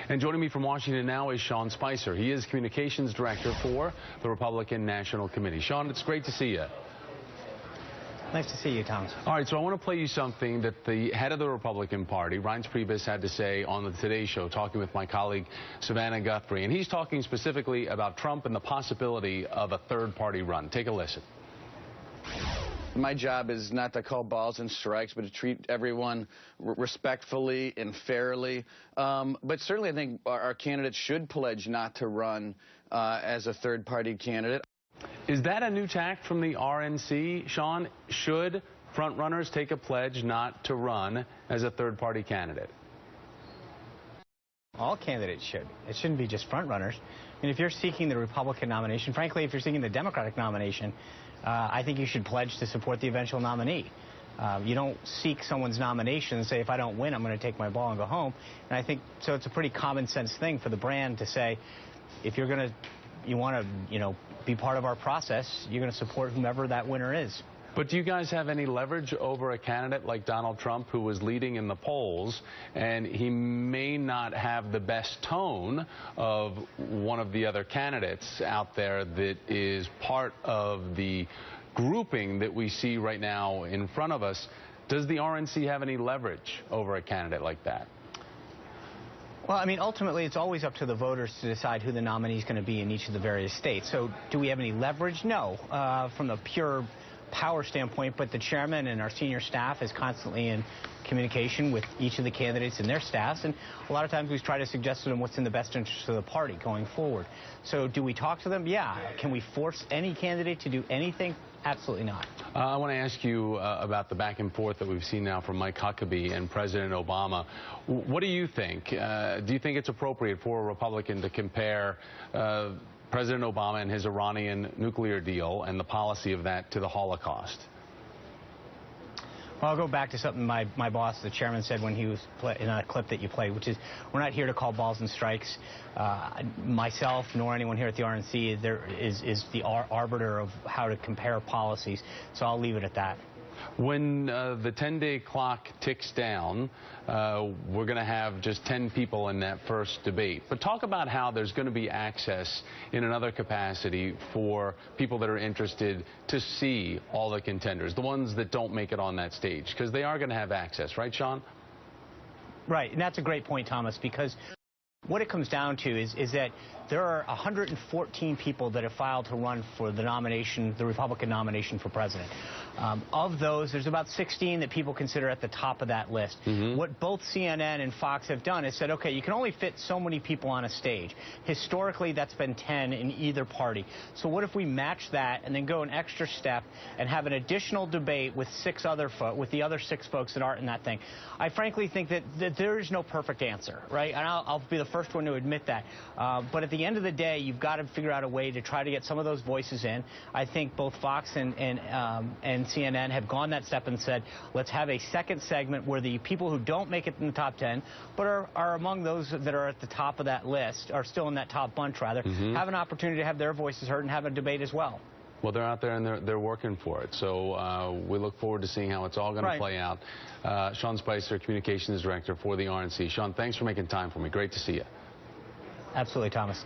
And joining me from Washington now is Sean Spicer. He is Communications Director for the Republican National Committee. Sean, it's great to see you. Nice to see you, Thomas. All right, so I want to play you something that the head of the Republican Party, Reince Priebus, had to say on the Today Show, talking with my colleague Savannah Guthrie. And he's talking specifically about Trump and the possibility of a third-party run. Take a listen. My job is not to call balls and strikes, but to treat everyone respectfully and fairly. But certainly I think our candidates should pledge not to run as a third-party candidate. Is that a new tack from the RNC, Sean? Should frontrunners take a pledge not to run as a third-party candidate? All candidates should. It shouldn't be just frontrunners. I mean, if you're seeking the Republican nomination, frankly, if you're seeking the Democratic nomination, I think you should pledge to support the eventual nominee. You don't seek someone's nomination and say, if I don't win, I'm going to take my ball and go home. And I think so. It's a pretty common sense thing for the brand to say, if you want to, be part of our process, you're going to support whomever that winner is. But do you guys have any leverage over a candidate like Donald Trump, who was leading in the polls, and he may not have the best tone of one of the other candidates out there that is part of the grouping that we see right now in front of us? Does the RNC have any leverage over a candidate like that? Well, I mean, ultimately, it's always up to the voters to decide who the nominee is going to be in each of the various states. So do we have any leverage? No, from the pure power standpoint, but the chairman and our senior staff is constantly in communication with each of the candidates and their staffs, and a lot of times we try to suggest to them what's in the best interest of the party going forward. So do we talk to them? Yeah. Can we force any candidate to do anything? Absolutely not. I want to ask you about the back and forth that we've seen now from Mike Huckabee and President Obama. What do you think? Do you think it's appropriate for a Republican to compare President Obama and his Iranian nuclear deal and the policy of that to the Holocaust? Well, I'll go back to something my boss, the chairman, said when he was in a clip that you played, which is, we're not here to call balls and strikes. Myself, nor anyone here at the RNC is the arbiter of how to compare policies, so I'll leave it at that. When the 10-day clock ticks down, we're going to have just 10 people in that first debate. But talk about how there's going to be access in another capacity for people that are interested to see all the contenders, the ones that don't make it on that stage, because they are going to have access, right, Sean? Right, and that's a great point, Thomas, because what it comes down to is that there are 114 people that have filed to run for the nomination, the Republican nomination for president. Of those, there's about 16 that people consider at the top of that list. What both CNN and Fox have done is said, okay, you can only fit so many people on a stage. Historically, that's been 10 in either party. So what if we match that and then go an extra step and have an additional debate with the other 6 folks that aren't in that thing? I frankly think that there is no perfect answer, right? And I'll be the first one to admit that. But at the end of the day, you've got to figure out a way to try to get some of those voices in. I think both Fox and CNN have gone that step and said, let's have a second segment where the people who don't make it in the top 10, but are among those that are at the top of that list, are still in that top bunch, rather, have an opportunity to have their voices heard and have a debate as well. Well, they're out there and they're working for it. So we look forward to seeing how it's all going to play out. Sean Spicer, Communications Director for the RNC. Sean, thanks for making time for me. Great to see you. Absolutely, Thomas.